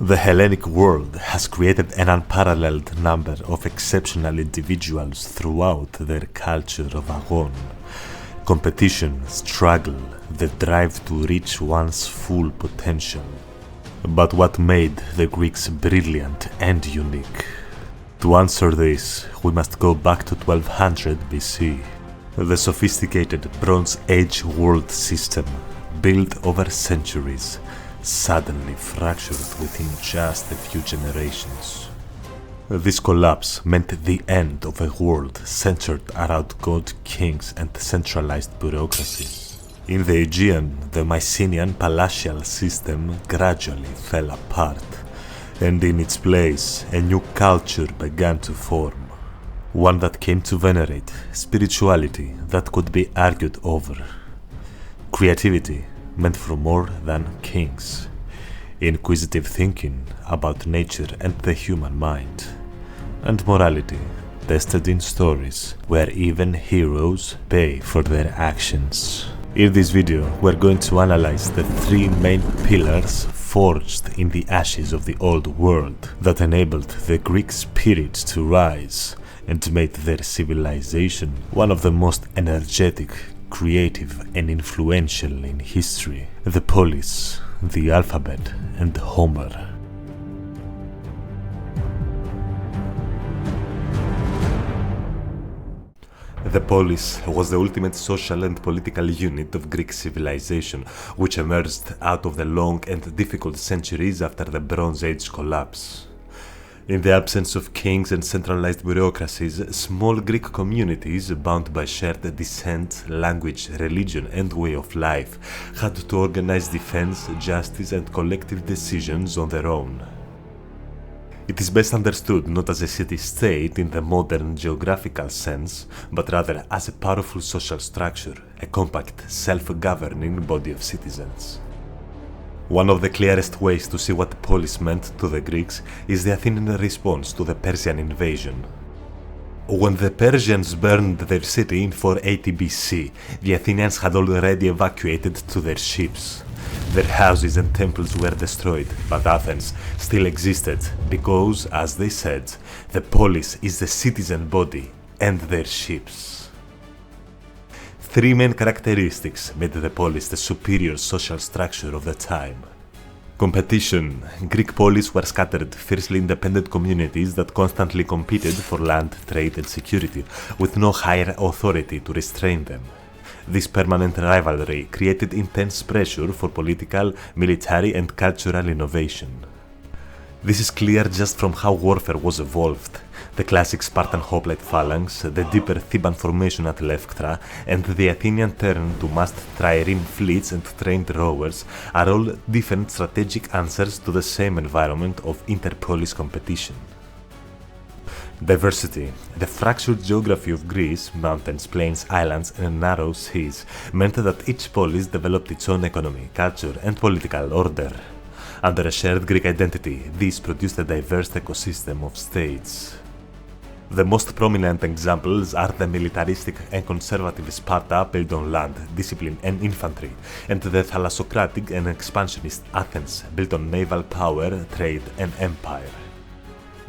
The Hellenic world has created an unparalleled number of exceptional individuals throughout their culture of agon. Competition, struggle, the drive to reach one's full potential. But what made the Greeks brilliant and unique? To answer this, we must go back to 1200 BC. The sophisticated Bronze Age world system, built over centuries, suddenly fractured within just a few generations. This collapse meant the end of a world centered around god kings and centralized bureaucracies. In the Aegean, the Mycenaean palatial system gradually fell apart, and in its place, a new culture began to form. One that came to venerate spirituality that could be argued over. Creativity meant for more than kings. Inquisitive thinking about nature and the human mind. And morality, tested in stories where even heroes pay for their actions. In this video, we're going to analyze the three main pillars forged in the ashes of the old world that enabled the Greek spirit to rise and made their civilization one of the most energetic, creative and influential in history: the polis, the alphabet and Homer. The polis was the ultimate social and political unit of Greek civilization, which emerged out of the long and difficult centuries after the Bronze Age collapse. In the absence of kings and centralized bureaucracies, small Greek communities bound by shared descent, language, religion and way of life had to organize defense, justice and collective decisions on their own. It is best understood not as a city-state in the modern geographical sense, but rather as a powerful social structure, a compact, self-governing body of citizens. One of the clearest ways to see what the polis meant to the Greeks is the Athenian response to the Persian invasion. When the Persians burned their city in 480 BC, the Athenians had already evacuated to their ships. Their houses and temples were destroyed, but Athens still existed because, as they said, the polis is the citizen body and their ships. Three main characteristics made the polis the superior social structure of the time. Competition. Greek polis were scattered, fiercely independent communities that constantly competed for land, trade and security, with no higher authority to restrain them. This permanent rivalry created intense pressure for political, military and cultural innovation. This is clear just from how warfare was evolved. The classic Spartan hoplite phalanx, the deeper Theban formation at Leuctra, and the Athenian turn to mast trireme fleets and trained rowers are all different strategic answers to the same environment of inter-polis competition. Diversity. The fractured geography of Greece, mountains, plains, islands and narrow seas, meant that each polis developed its own economy, culture and political order. Under a shared Greek identity, this produced a diverse ecosystem of states. The most prominent examples are the militaristic and conservative Sparta built on land, discipline and infantry, and the thalassocratic and expansionist Athens built on naval power, trade and empire.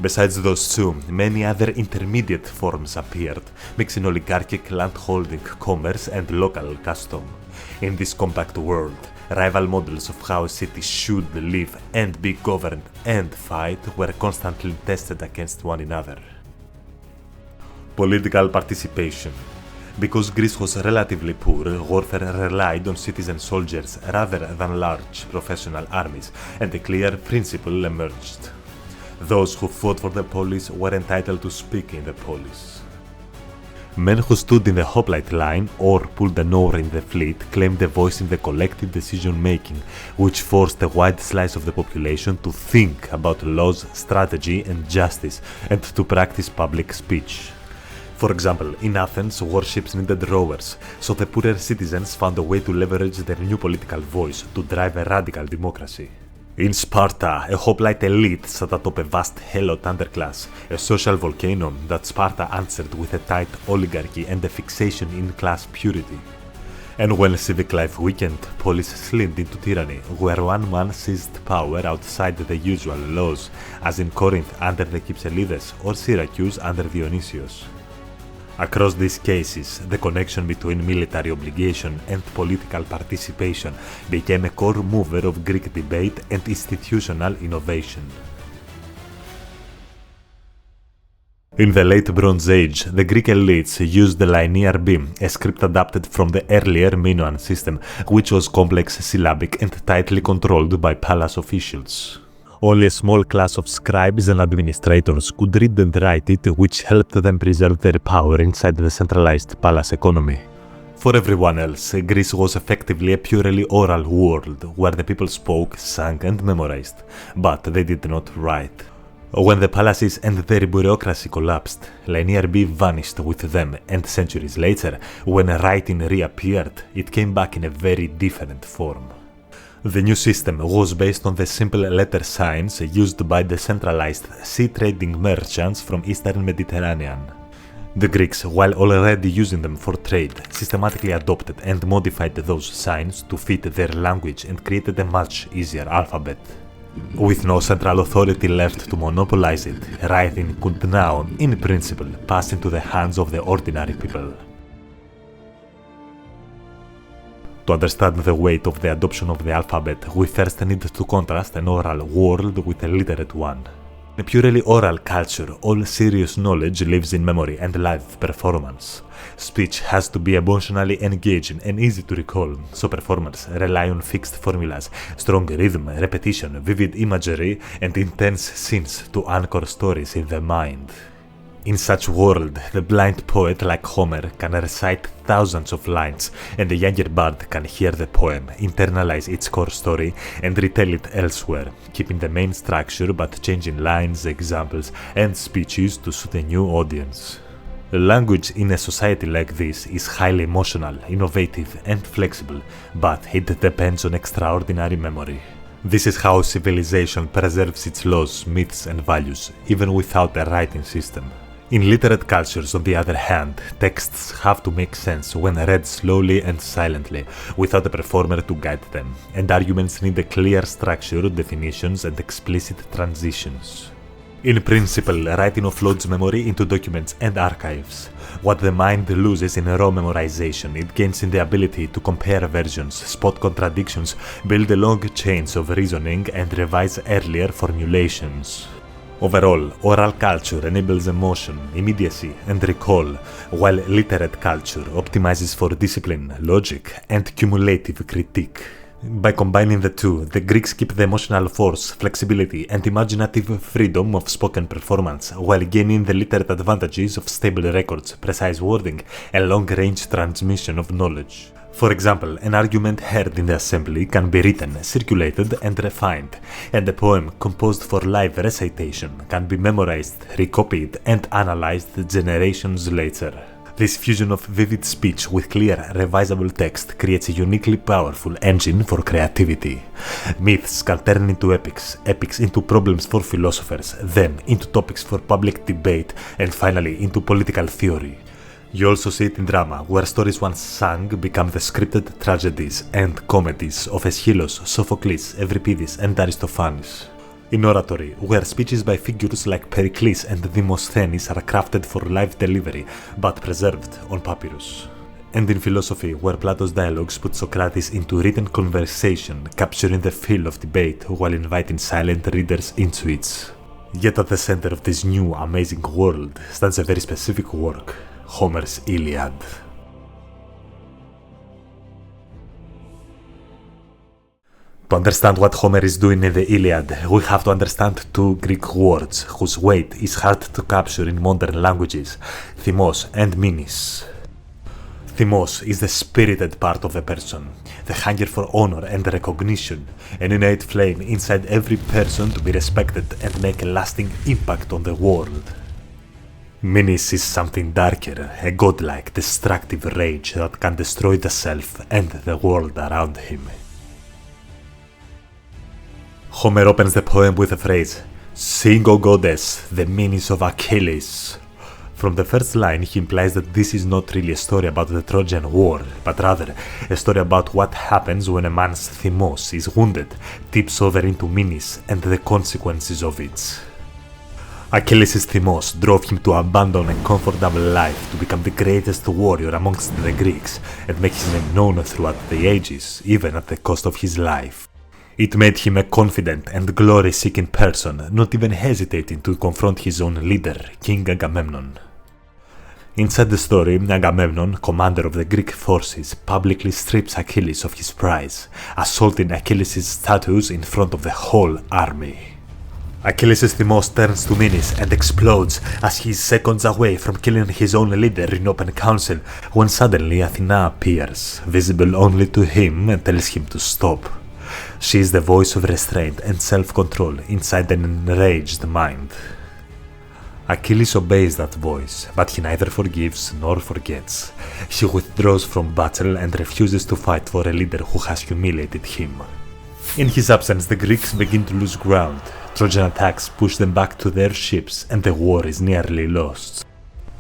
Besides those two, many other intermediate forms appeared, mixing oligarchic landholding, commerce and local custom. In this compact world, rival models of how a city should live and be governed and fight were constantly tested against one another. Political participation. Because Greece was relatively poor, warfare relied on citizen soldiers rather than large professional armies, and a clear principle emerged. Those who fought for the polis were entitled to speak in the polis. Men who stood in the hoplite line or pulled an oar in the fleet claimed a voice in the collective decision-making, which forced a wide slice of the population to think about laws, strategy and justice, and to practice public speech. For example, in Athens, warships needed rowers, so the poorer citizens found a way to leverage their new political voice to drive a radical democracy. In Sparta, a hoplite elite sat atop a vast helot underclass, a social volcano that Sparta answered with a tight oligarchy and a fixation in class purity. And when civic life weakened, polis slid into tyranny, where one man seized power outside the usual laws, as in Corinth under the Kypselides or Syracuse under Dionysius. Across these cases, the connection between military obligation and political participation became a core mover of Greek debate and institutional innovation. In the late Bronze Age, the Greek elites used the linear beam, a script adapted from the earlier Minoan system, which was complex, syllabic, and tightly controlled by palace officials. Only a small class of scribes and administrators could read and write it, which helped them preserve their power inside the centralized palace economy. For everyone else, Greece was effectively a purely oral world, where the people spoke, sang, and memorized, but they did not write. When the palaces and their bureaucracy collapsed, linear B vanished with them, and centuries later, when writing reappeared, it came back in a very different form. The new system was based on the simple letter signs used by the centralized sea trading merchants from Eastern Mediterranean. The Greeks, while already using them for trade, systematically adopted and modified those signs to fit their language and created a much easier alphabet. With no central authority left to monopolize it, writing could now, in principle, pass into the hands of the ordinary people. To understand the weight of the adoption of the alphabet, we first need to contrast an oral world with a literate one. In a purely oral culture, all serious knowledge lives in memory and live performance. Speech has to be emotionally engaging and easy to recall, so performers rely on fixed formulas, strong rhythm, repetition, vivid imagery, and intense scenes to anchor stories in the mind. In such world, the blind poet like Homer can recite thousands of lines, and the younger bard can hear the poem, internalize its core story, and retell it elsewhere, keeping the main structure but changing lines, examples, and speeches to suit a new audience. Language in a society like this is highly emotional, innovative, and flexible, but it depends on extraordinary memory. This is how civilization preserves its laws, myths, and values, even without a writing system. In literate cultures, on the other hand, texts have to make sense when read slowly and silently, without a performer to guide them, and arguments need a clear structure, definitions, and explicit transitions. In principle, writing offloads memory into documents and archives. What the mind loses in raw memorization, it gains in the ability to compare versions, spot contradictions, build long chains of reasoning, and revise earlier formulations. Overall, oral culture enables emotion, immediacy, and recall, while literate culture optimizes for discipline, logic, and cumulative critique. By combining the two, the Greeks keep the emotional force, flexibility, and imaginative freedom of spoken performance, while gaining the literate advantages of stable records, precise wording, and long-range transmission of knowledge. For example, an argument heard in the assembly can be written, circulated, and refined, and a poem composed for live recitation can be memorized, recopied, and analyzed generations later. This fusion of vivid speech with clear, revisable text creates a uniquely powerful engine for creativity. Myths can turn into epics, epics into problems for philosophers, then into topics for public debate, and finally into political theory. You also see it in drama, where stories once sung become the scripted tragedies and comedies of Aeschylus, Sophocles, Euripides, and Aristophanes. In oratory, where speeches by figures like Pericles and Demosthenes are crafted for live delivery, but preserved on papyrus. And in philosophy, where Plato's dialogues put Socrates into written conversation, capturing the feel of debate while inviting silent readers into it. Yet at the center of this new, amazing world stands a very specific work, Homer's Iliad. To understand what Homer is doing in the Iliad, we have to understand two Greek words whose weight is hard to capture in modern languages, thymos and minis. Thymos is the spirited part of a person, the hunger for honor and recognition, an innate flame inside every person to be respected and make a lasting impact on the world. Minis is something darker, a godlike, destructive rage that can destroy the self and the world around him. Homer opens the poem with the phrase, "Sing, O goddess, the minis of Achilles." From the first line, he implies that this is not really a story about the Trojan War, but rather a story about what happens when a man's thymos is wounded, tips over into menace, and the consequences of it. Achilles' thymos drove him to abandon a comfortable life to become the greatest warrior amongst the Greeks and make his name known throughout the ages, even at the cost of his life. It made him a confident and glory-seeking person, not even hesitating to confront his own leader, King Agamemnon. Inside the story, Agamemnon, commander of the Greek forces, publicly strips Achilles of his prize, assaulting Achilles' statues in front of the whole army. Achilles' thymos turns to menace and explodes as he is seconds away from killing his own leader in open council when suddenly Athena appears, visible only to him, and tells him to stop. She is the voice of restraint and self-control inside an enraged mind. Achilles obeys that voice, but he neither forgives nor forgets. He withdraws from battle and refuses to fight for a leader who has humiliated him. In his absence, the Greeks begin to lose ground. Trojan attacks push them back to their ships, and the war is nearly lost.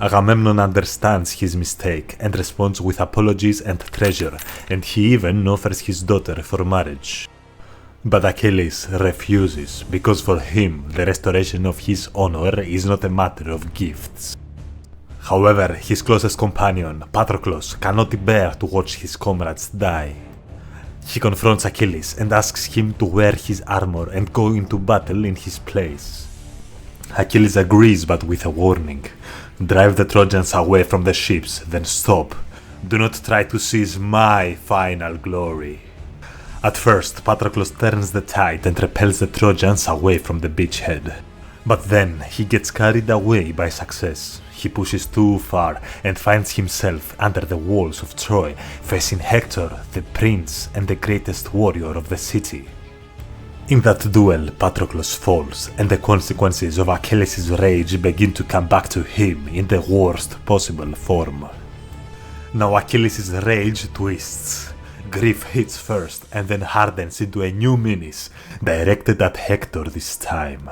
Agamemnon understands his mistake and responds with apologies and treasure, and he even offers his daughter for marriage. But Achilles refuses, because for him the restoration of his honor is not a matter of gifts. However, his closest companion, Patroclus, cannot bear to watch his comrades die. He confronts Achilles and asks him to wear his armor and go into battle in his place. Achilles agrees, but with a warning. Drive the Trojans away from the ships, then stop. Do not try to seize my final glory. At first, Patroclus turns the tide and repels the Trojans away from the beachhead. But then, he gets carried away by success. He pushes too far and finds himself under the walls of Troy, facing Hector, the prince and the greatest warrior of the city. In that duel, Patroclus falls, and the consequences of Achilles' rage begin to come back to him in the worst possible form. Now Achilles' rage twists. Grief hits first and then hardens into a new menace, directed at Hector this time.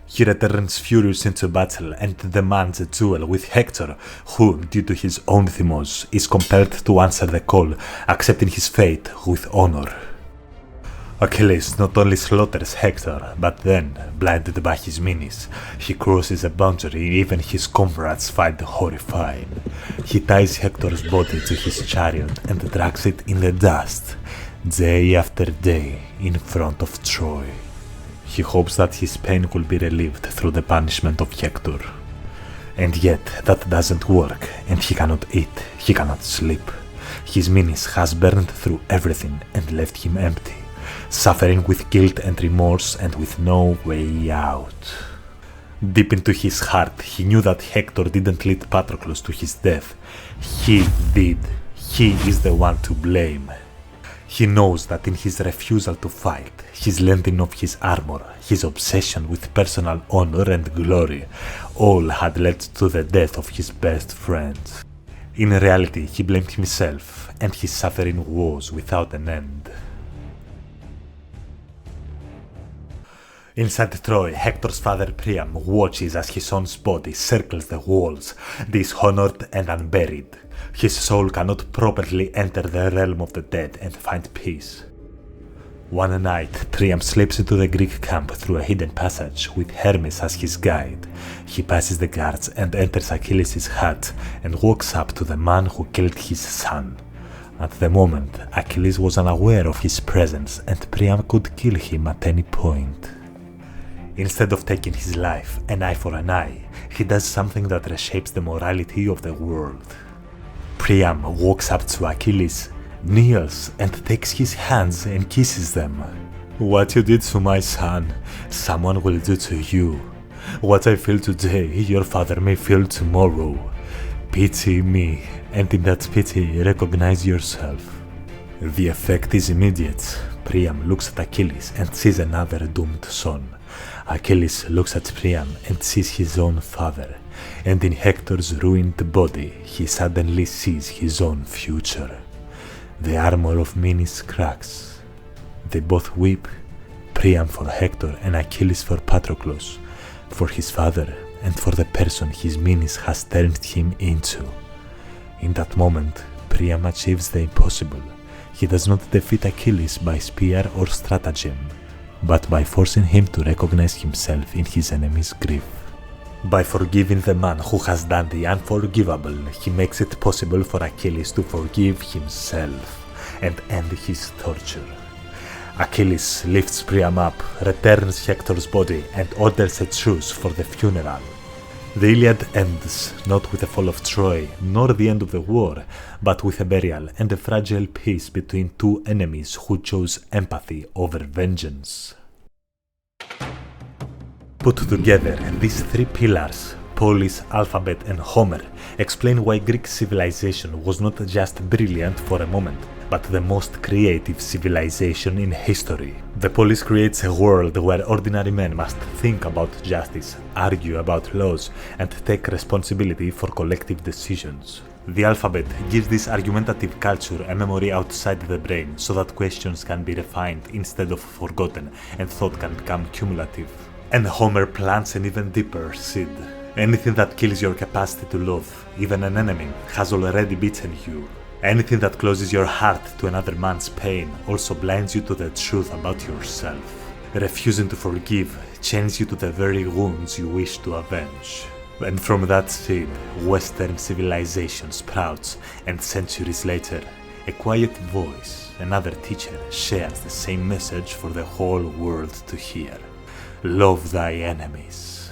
He returns furious into battle and demands a duel with Hector, who, due to his own thymos, is compelled to answer the call, accepting his fate with honor. Achilles not only slaughters Hector, but then, blinded by his menace, he crosses a boundary even his comrades find horrifying. He ties Hector's body to his chariot and drags it in the dust, day after day, in front of Troy. He hopes that his pain will be relieved through the punishment of Hector. And yet, that doesn't work, and he cannot eat, he cannot sleep. His menace has burned through everything and left him empty, suffering with guilt and remorse and with no way out. Deep into his heart, he knew that Hector didn't lead Patroclus to his death. He did. He is the one to blame. He knows that in his refusal to fight, his lending of his armor, his obsession with personal honor and glory, all had led to the death of his best friend. In reality, he blamed himself, and his suffering was without an end. Inside Troy, Hector's father Priam watches as his son's body circles the walls, dishonored and unburied. His soul cannot properly enter the realm of the dead and find peace. One night, Priam slips into the Greek camp through a hidden passage with Hermes as his guide. He passes the guards and enters Achilles' hut and walks up to the man who killed his son. At the moment, Achilles was unaware of his presence and Priam could kill him at any point. Instead of taking his life, an eye for an eye, he does something that reshapes the morality of the world. Priam walks up to Achilles, kneels and takes his hands and kisses them. What you did to my son, someone will do to you. What I feel today, your father may feel tomorrow. Pity me, and in that pity, recognize yourself. The effect is immediate. Priam looks at Achilles and sees another doomed son. Achilles looks at Priam and sees his own father, and in Hector's ruined body he suddenly sees his own future. The armor of Menes cracks. They both weep, Priam for Hector and Achilles for Patroclus, for his father and for the person his meanness has turned him into. In that moment, Priam achieves the impossible. He does not defeat Achilles by spear or stratagem, but by forcing him to recognize himself in his enemy's grief. By forgiving the man who has done the unforgivable, he makes it possible for Achilles to forgive himself and end his torture. Achilles lifts Priam up, returns Hector's body, and orders a truce for the funeral. The Iliad ends not with the fall of Troy, nor the end of the war, but with a burial and a fragile peace between two enemies who chose empathy over vengeance. Put together, these three pillars, polis, alphabet, and Homer, explain why Greek civilization was not just brilliant for a moment, but the most creative civilization in history. The polis creates a world where ordinary men must think about justice, argue about laws, and take responsibility for collective decisions. The alphabet gives this argumentative culture a memory outside the brain so that questions can be refined instead of forgotten and thought can become cumulative. And Homer plants an even deeper seed. Anything that kills your capacity to love, even an enemy, has already beaten you. Anything that closes your heart to another man's pain also blinds you to the truth about yourself. Refusing to forgive chains you to the very wounds you wish to avenge. And from that seed, Western civilization sprouts, and centuries later, a quiet voice, another teacher, shares the same message for the whole world to hear. Love thy enemies.